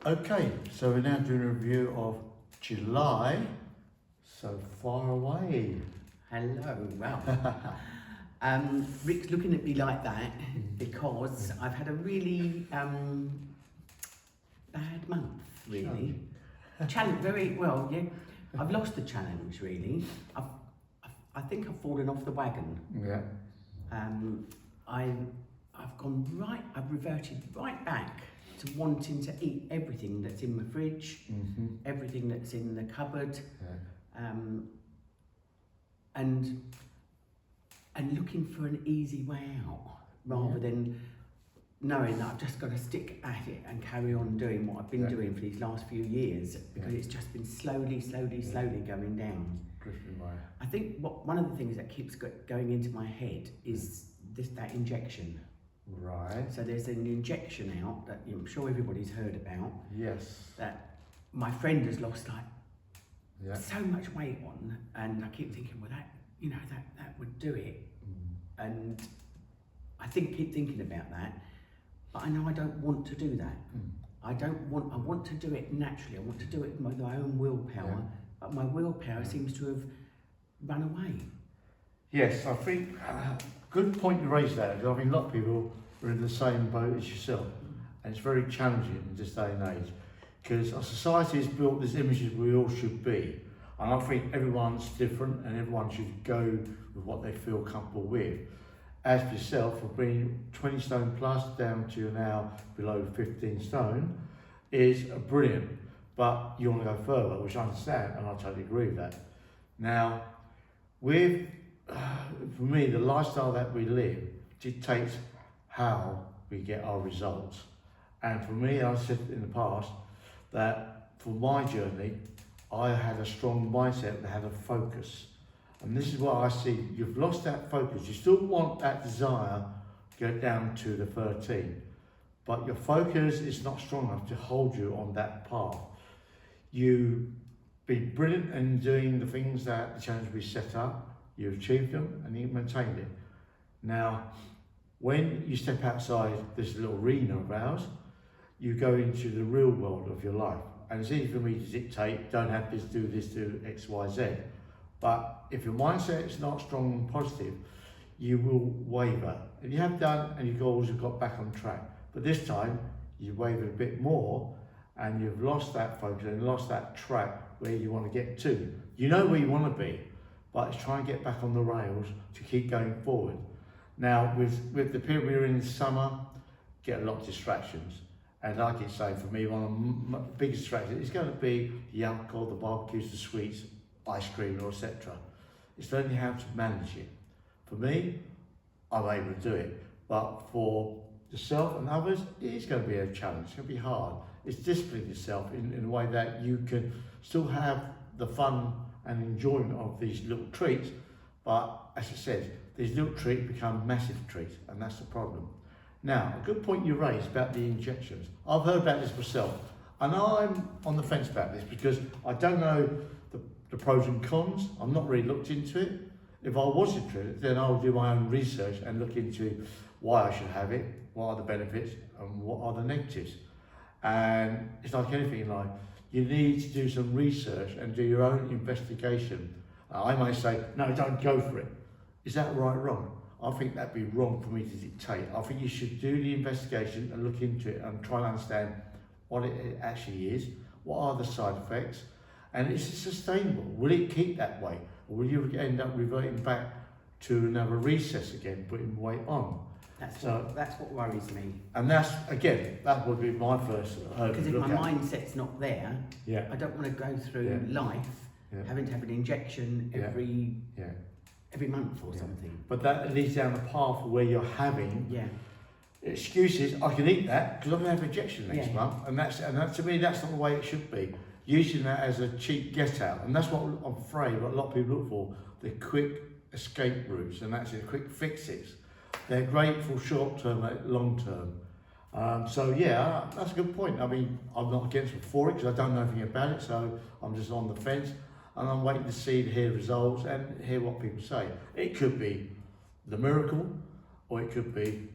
Okay, so we're now doing a review of July, so far away. Hello, well, Rick's looking at me like that because I've had a really bad month, really. Challenge, very well, yeah. I've lost the challenge, really. I think I've fallen off the wagon. Yeah. I've reverted right back to wanting to eat everything that's in my fridge, everything that's in the cupboard, and looking for an easy way out rather than knowing that I've just got to stick at it and carry on doing what I've been doing for these last few years, because it's just been slowly going down. I think one of the things that keeps going into my head is that injection. Right. So there's an injection out that I'm sure everybody's heard about. Yes. That my friend has lost so much weight on, and I keep thinking, well, that would do it. And I keep thinking about that, but I know I don't want to do that. I want to do it naturally. I want to do it with my own willpower, but my willpower seems to have run away. Yes, I think good point you raised that, because I mean a lot of people are in the same boat as yourself, and it's very challenging in this day and age, because our society has built this image that we all should be, and I think everyone's different and everyone should go with what they feel comfortable with. As for yourself, for being 20 stone plus down to now below 15 stone is brilliant, but you want to go further, which I understand, and I totally agree with that. Now, for me, the lifestyle that we live dictates how we get our results. And for me, I said in the past that for my journey, I had a strong mindset that had a focus. And this is what I see, you've lost that focus. You still want that desire to go down to the 13, but your focus is not strong enough to hold you on that path. You've been brilliant in doing the things that the challenge we set up, you've achieved them and you've maintained it. Now, when you step outside this little arena of ours, you go into the real world of your life. And it's easy for me to dictate, don't have this, do X, Y, Z. But if your mindset is not strong and positive, you will waver. And you have done, and your goals have got back on track. But this time, you've wavered a bit more, and you've lost that focus and lost that track where you want to get to. You know where you want to be, but it's trying to get back on the rails to keep going forward. Now, with the period we're in summer, get a lot of distractions. And like it's saying, for me, one of my biggest distractions is going to be the alcohol, the barbecues, the sweets, ice cream, or etc. It's learning how to manage it. For me, I'm able to do it. But for yourself and others, it is going to be a challenge. It's going to be hard. It's disciplining yourself in a way that you can still have the fun and enjoyment of these little treats, but as I said, these little treats become massive treats, and that's the problem. Now, a good point you raised about the injections. I've heard about this myself, and I'm on the fence about this because I don't know the pros and cons. I've not really looked into it. If I was interested, then I'll do my own research and look into why I should have it, what are the benefits, and what are the negatives. And it's like anything in life. You need to do some research and do your own investigation. I may say, no, don't go for it. Is that right or wrong? I think that'd be wrong for me to dictate. I think you should do the investigation and look into it and try and understand what it actually is, what are the side effects, and is it sustainable? Will it keep that way? Or will you end up reverting back to another recess again, putting weight on? That's what worries me. And that's, again, that would be my first hurdle. Because if my mindset's not there, I don't want to go through life having to have an injection every month or something. But that leads down the path where you're having excuses. I can eat that because I'm going to have an injection next month, and that to me, that's not the way it should be. Using that as a cheap get out, and that's what I'm afraid what a lot of people look for, the quick escape routes, and that's it, quick fixes. They're great for short term, long term. So yeah, that's a good point. I mean, I'm not against it for it because I don't know anything about it, so I'm just on the fence, and I'm waiting to hear results and hear what people say. It could be the miracle, or it could be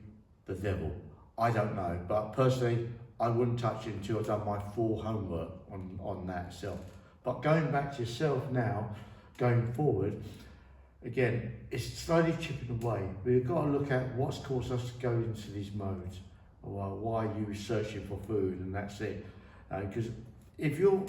the devil. I don't know, but personally, I wouldn't touch it until I've done my full homework on that itself. But going back to yourself now, going forward, again, it's slowly chipping away. We've got to look at what's caused us to go into these modes. Or why are you searching for food and that's it. Because if you're